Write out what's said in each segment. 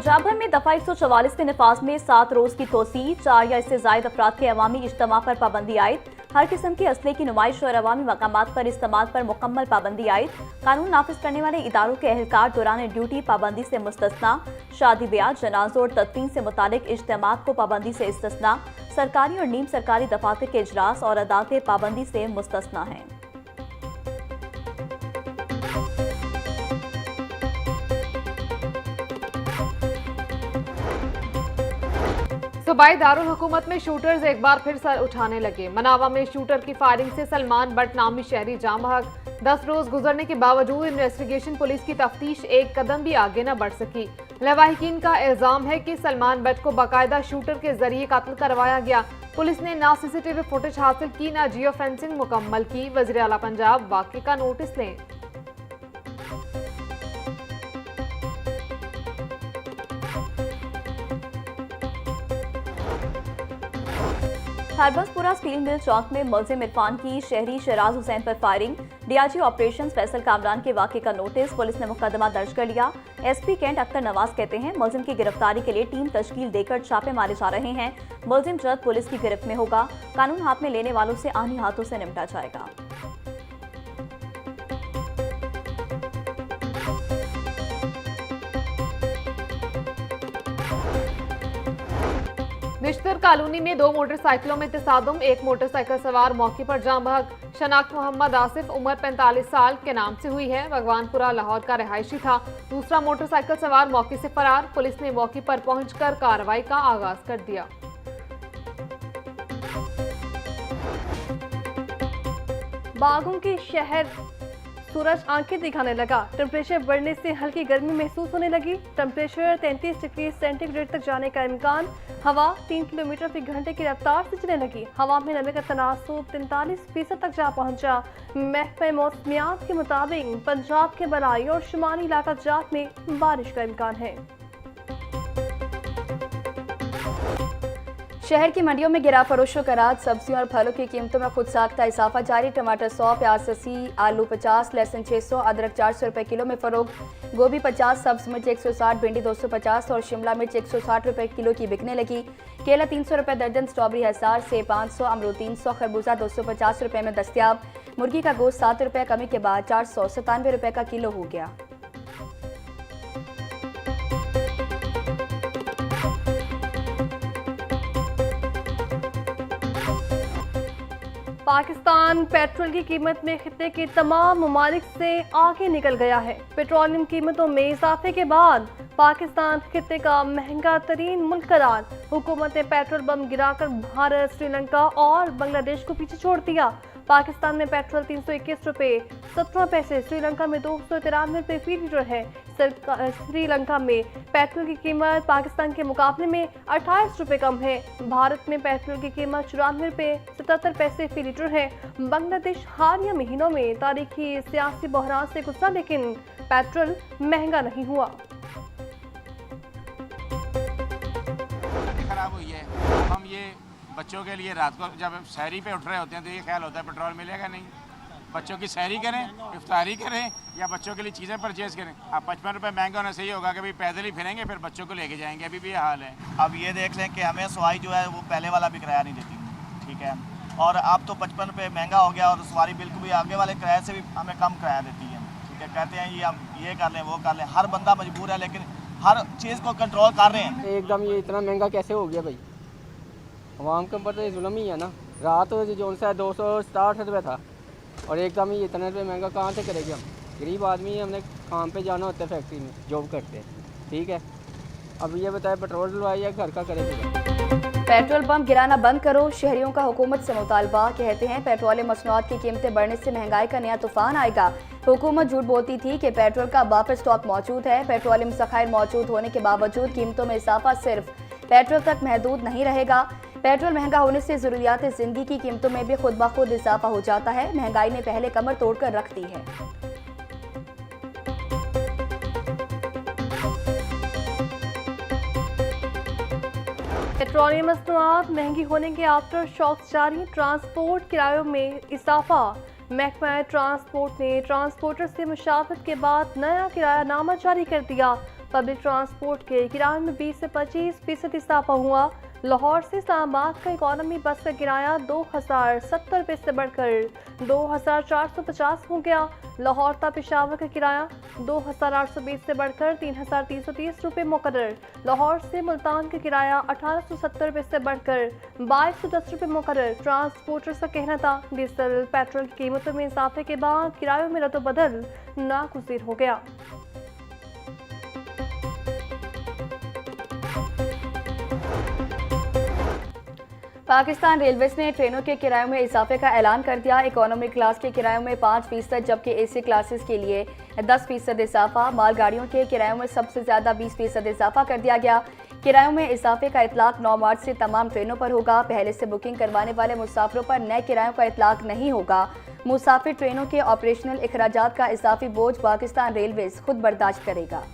पंजाब भर में दफा 144 के नफाज में 7 रोज की तोसी, 4 या इससे जायद अफराद के अवामी इज्तिमा पर पाबंदी आयद, हर किस्म की असले की नुमाइश और अवामी मकामात पर इस्तेमाल पर मुकम्मल पाबंदी आयद, कानून नाफिज करने वाले इदारों के अहलकार दौरान ड्यूटी पाबंदी से मुस्तस्ना, शादी ब्याह, जनाजों और तदफीन से मुतालिक इज्तिमात को पाबंदी से इस्तिस्ना, सरकारी और नीम सरकारी दफातर के इजलास और अदालतें पाबंदी से मुस्तस्ना हैं। सूबाई दारुल हुकूमत में शूटर्स एक बार फिर सर उठाने लगे। मनावा में शूटर की फायरिंग से सलमान बट नामी शहरी जाम बहक। 10 रोज गुजरने के बावजूद इन्वेस्टिगेशन पुलिस की तफ्तीश एक कदम भी आगे न बढ़ सकी। लवाहिकीन का इल्जाम है कि सलमान बट को बाकायदा शूटर के जरिए कत्ल करवाया गया। पुलिस ने ना सीसीटीवी फुटेज हासिल की, ना जियो फेंसिंग मुकम्मल की। वज़ीर आला पंजाब वाक़े का नोटिस लें। हरबसपुरा स्टील मिल चौक में मुलजिम इरफान की शहरी शराज हुसैन पर firing, DIG operations Faisal Kamran के वाक़े का नोटिस, पुलिस ने मुकदमा दर्ज कर लिया। एसपी कैंट अख्तर नवाज कहते हैं मुलजिम की गिरफ्तारी के लिए टीम तश्कील देकर छापे मारे जा रहे हैं। मुलजिम जल्द पुलिस की गिरफ्त में होगा। कानून हाथ में लेने वालों से आनी हाथों से निपटा जाएगा। निश्तर कॉलोनी में 2 मोटरसाइकिलों में तसादुम, एक मोटरसाइकिल सवार मौके पर जाम बहक। शनाख्त मोहम्मद आसिफ उम्र 45 साल के नाम से हुई है, भगवानपुरा लाहौर का रहायशी था। दूसरा मोटरसाइकिल सवार मौके से फरार। पुलिस ने मौके पर पहुंचकर कार्रवाई का आगाज कर दिया। बागों के शहर सूरज आंखें दिखाने लगा। टेम्परेचर बढ़ने से हल्की गर्मी महसूस होने लगी। टेम्परेचर 33 डिग्री सेंटीग्रेड तक जाने का इम्कान। हवा 3 किलोमीटर फी घंटे की रफ्तार से चलने लगी। हवा में नमी का तनासुब 43% तक जा पहुंचा। महकमा मौसमियात के मुताबिक पंजाब के बराई और शुमाली इलाका जात में बारिश का इम्कान है। शहर की मंडियों में गिरा फरोशों का रात। सब्जियों और फलों की कीमतों में खुद साख्ता इजाफा जारी। टमाटर 100, प्याज 80, आलू 50, लहसुन 600, अदरक 400 रुपये किलो में फरोख्त। गोभी 50, सब्ज मिर्च 160, भिंडी 250 और शिमला मिर्च 160 रुपये किलो की बिकने लगी। केला 300 रुपये दर्जन, स्ट्रॉबेरी 1000 से 500, अमरूद 300, खरबूजा 250 रुपये में दस्तियाब। मुर्गी का गोश्त 7 रुपये कमी के बाद 497 रुपये का किलो हो गया। पाकिस्तान पेट्रोल की कीमत में खित्ते के तमाम ममालिक से आगे निकल गया है। पेट्रोलियम कीमतों में इजाफे के बाद पाकिस्तान खित्ते का महंगा तरीन मुल्क करार। हुकूमत ने पेट्रोल बम गिराकर भारत, श्रीलंका और बांग्लादेश को पीछे छोड़ दिया। पाकिस्तान में पेट्रोल 321 रुपये 17 पैसे, श्रीलंका में 293 रुपये फी लीटर है। श्रीलंका में पेट्रोल की कीमत पाकिस्तान के मुकाबले में 28 रुपये कम है। भारत में पेट्रोल की कीमत 94 रुपये 77 पैसे फी लीटर है। बांग्लादेश हालिया महीनों में तारीखी सियासी बहरान से गुजरा, लेकिन पेट्रोल महंगा नहीं हुआ। खराब हुई है। हम ये बच्चों के लिए रात को जब सहरी पे उठ रहे होते हैं तो ये ख्याल होता है पेट्रोल मिलेगा नहीं। बच्चों की सहरी करें, इफ्तारी करें या बच्चों के लिए चीज़ें परचेज करें। अब 55 रुपये महंगा होना सही होगा कि भाई पैदल ही फिरेंगे फिर बच्चों को लेके जाएंगे। अभी भी ये हाल है। अब ये देख लें कि हमें सवारी जो है वो पहले वाला भी किराया नहीं देती, ठीक है। और अब तो 55 रुपये महंगा हो गया और सवारी बिल्कुल भी आगे वाले किराए से भी हमें कम किराया देती है, ठीक है। कहते हैं ये हम ये कर लें वो कर लें, हर बंदा मजबूर है लेकिन हर चीज़ को कंट्रोल कर रहे हैं। एकदम ये इतना महंगा कैसे हो गया भाई? आवाम के ऊपर तो जुल्म ही है ना। रात जो सा 267 रुपये था और एकदम ही इतने रुपये महंगा कहाँ से करेंगे हम? गरीब आदमी है, हमने काम पे जाना होता है, फैक्ट्री में जॉब करते हैं, ठीक है। अब ये बताए पेट्रोल डलवाई या घर का करेंगे? पेट्रोल पंप गिराना बंद करो, शहरियों का हुकूमत से मुतालबा। कहते हैं पेट्रोलियम मसनूआत की कीमतें बढ़ने से महंगाई का नया तूफान आएगा। हुकूमत झूठ बोलती थी कि पेट्रोल का बफर स्टॉक मौजूद है। पेट्रोलियम ज़खायर मौजूद होने के बावजूद कीमतों में इजाफा सिर्फ पेट्रोल तक महदूद नहीं रहेगा। पेट्रोल महंगा होने से ज़रूरियात ज़िंदगी की कीमतों में भी खुद ब खुद इजाफा हो जाता है। महंगाई ने पहले कमर तोड़कर रख दी है। पेट्रोलियम मसनूआत महंगी होने के आफ्टर शॉक्स जारी। ट्रांसपोर्ट किरायों में इजाफा। महकमा ट्रांसपोर्ट ने ट्रांसपोर्टर से मुशावरत के बाद नया किरायानामा जारी कर दिया। पब्लिक ट्रांसपोर्ट के किराए में 20 से 25% इजाफा हुआ। लाहौर से इस्लामाबाद का इकोनॉमी बस का किराया 2070 रुपये से बढ़कर 2450 हो गया। लाहौर ता पेशावर का किराया 2820 से बढ़कर 3330 रुपये मुकर्रर। लाहौर से मुल्तान का किराया 1870 रुपये से बढ़कर 2210 रुपये मुकर्रर। ट्रांसपोर्टर्स का कहना था डीजल पेट्रोल की कीमतों में इजाफे के बाद किरायों में रद्द-बदल नागुज़ीर हो गया। पाकिस्तान रेलवेज ने ट्रेनों के किरायों में इजाफे का ऐलान कर दिया। इकोनॉमी क्लास के किरायों में 5% जबकि एसी क्लासेस के लिए 10% इजाफा। मालगाड़ियों के किरायों में सबसे ज़्यादा 20% इजाफा कर दिया गया। किरायों में इजाफे का इतलाक 9 मार्च से तमाम ट्रेनों पर होगा। पहले से बुकिंग करवाने वाले मुसाफिरों पर नए किरायों का इतलाक नहीं होगा। मुसाफिर ट्रेनों के ऑपरेशनल अखराजात का इजाफी बोझ पाकिस्तान रेलवेज खुद बर्दाश्त करेगा।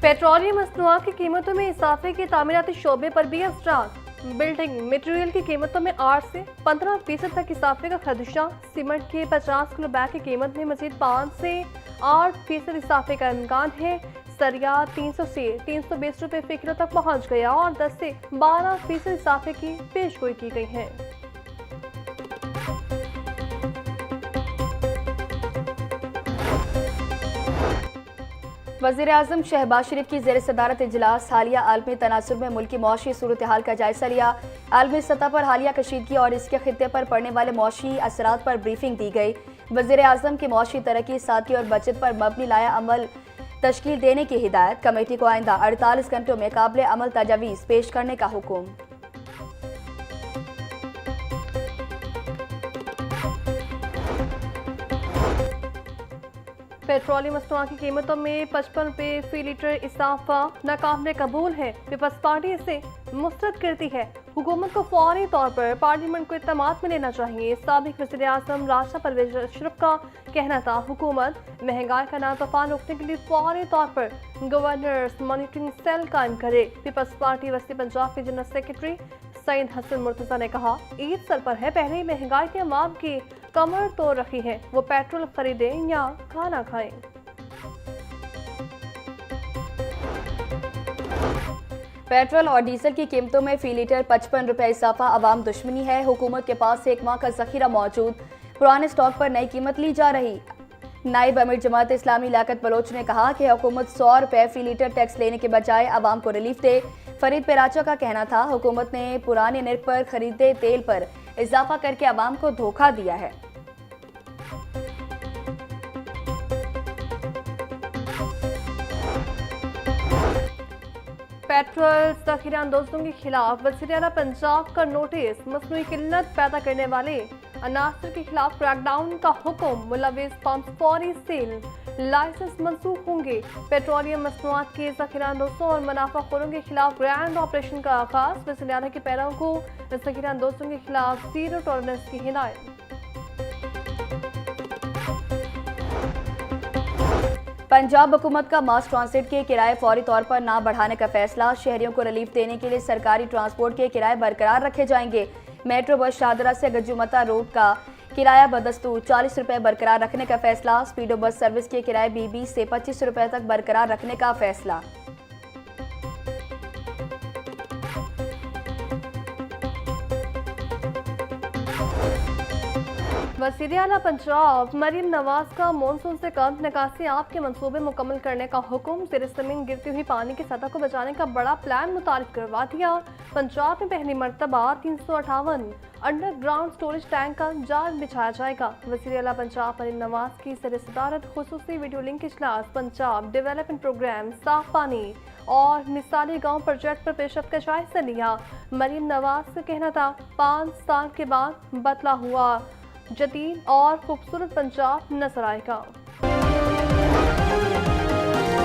पेट्रोलियम मसनूआत की कीमतों में इजाफे के तामीराती शोबे पर भी असरात। बिल्डिंग मटेरियल की कीमतों में 8 से 15% तक इजाफे का खदशा। सीमेंट के 50 किलो बैग की कीमत में मजीद 5 से 8% इजाफे का इम्कान है। सरिया 300 से 320 रुपये फी किलो तक पहुँच गया और 10 से 12% इजाफे की पेशगोई की गई है। वज़ीर-ए-आज़म शहबाज शरीफ की ज़ेर सदारत इजलास हालिया आलमी तनासुर में मुल्की मौशी सूरत हाल का जायजा लिया। आलमी सतह पर हालिया कशीदगी और इसके खित्ते पर पड़ने वाले मौशी असरात पर ब्रीफिंग दी गई। वज़ीर-ए-आज़म की मौशी तरक्की, सादगी और बचत पर मबनी लाया अमल तश्कील देने की हिदायत। कमेटी को आइंदा 48 घंटों में काबिल अमल तजावीज़ पेश करने का हुक्म। पेट्रोलियम मसनूआत की कीमतों में 55 रुपये फी लीटर इजाफा नाकाबिल कबूल है। पीपल्स पार्टी इसे मुस्तरद करती है। हुकूमत को फौरी तौर पर पार्लियामेंट को इत्तेमाद में लेना चाहिए। साबिक वज़ीर-ए-आज़म राशा परवेज अशरफ का कहना था हुकूमत महंगाई का नया तूफान रोकने के लिए फौरी तौर पर गवर्नर्स मॉनिटरिंग सेल कायम करे। पीपल्स पार्टी वस्ती पंजाब के जनरल सेक्रेटरी सईद हसन मुर्तज़ा ने कहा ईद सर पर है, पहले ही महंगाई के अवाम की कमर तोड़ रखी है, वो पेट्रोल खरीदें या खाना खाएं। पेट्रोल और डीजल की कीमतों में फी लीटर 55 रुपये इजाफा अवाम दुश्मनी है। हुकूमत के पास 1 माह का जखीरा मौजूद, पुराने स्टॉक पर नई कीमत ली जा रही। नायब अमीर जमात इस्लामी लियाकत बलोच ने कहा कि हुकूमत 100 रुपये फी लीटर टैक्स लेने के बजाय अवाम को रिलीफ दे। फरीद पेराचा का कहना था हुकूमत ने पुराने निर्ख पर खरीदे तेल पर इजाफा करके अवाम को धोखा दिया है। पेट्रोल ज़ख़ीरा अंदोज़ों के खिलाफ वज़ीर-ए-आला पंजाब का नोटिस। मसनूई किल्लत पैदा करने वाले अनासर के खिलाफ क्रैकडाउन का हुक्म। मुलविस पंप फौरी सेल लाइसेंस मंसूख होंगे। पेट्रोलियम मसनूआत के ज़ख़ीरा अंदोज़ों और मुनाफाखोरों के खिलाफ ग्रैंड ऑपरेशन का आगाज़। वज़ीर-ए-आला के पैरों को ज़ख़ीरा अंदोज़ों के खिलाफ ज़ीरो टॉलरेंस की हिदायत। पंजाब हुकूमत का मास ट्रांसिट के किराए फौरी तौर पर ना बढ़ाने का फैसला। शहरियों को रिलीफ देने के लिए सरकारी ट्रांसपोर्ट के किराए बरकरार रखे जाएंगे। मेट्रो बस शाहदरा से गज्जुमता रोड का किराया बदस्तूर 40 रुपये बरकरार रखने का फैसला। स्पीडो बस सर्विस के किराए 20 से 25 रुपये तक बरकरार रखने का फैसला। वज़ीर-ए-आला पंजाब मरीम नवाज का मानसून से कम निकासी आपके मंसूबे मुकम्मल करने का हुक्म। ज़ेर ज़मीन गिरती हुई पानी की सतह को बचाने का बड़ा प्लान मुतारिफ करवा दिया। पंजाब में पहली मरतबा 358 अंडरग्राउंड स्टोरेज टैंक का जाल बिछाया जाएगा। वज़ीर-ए-आला पंजाब मरीम नवाज की ज़ेर सदारत खुसूसी वीडियो लिंक इजलास पंजाब डेवलपमेंट प्रोग्राम, साफ पानी और मिसाली गाँव प्रोजेक्ट पर पेशरफ्त का जायजा लिया। मरीम नवाज का कहना था 5 साल के बाद बदला हुआ जदीद और खूबसूरत पंजाब नजर आएगा।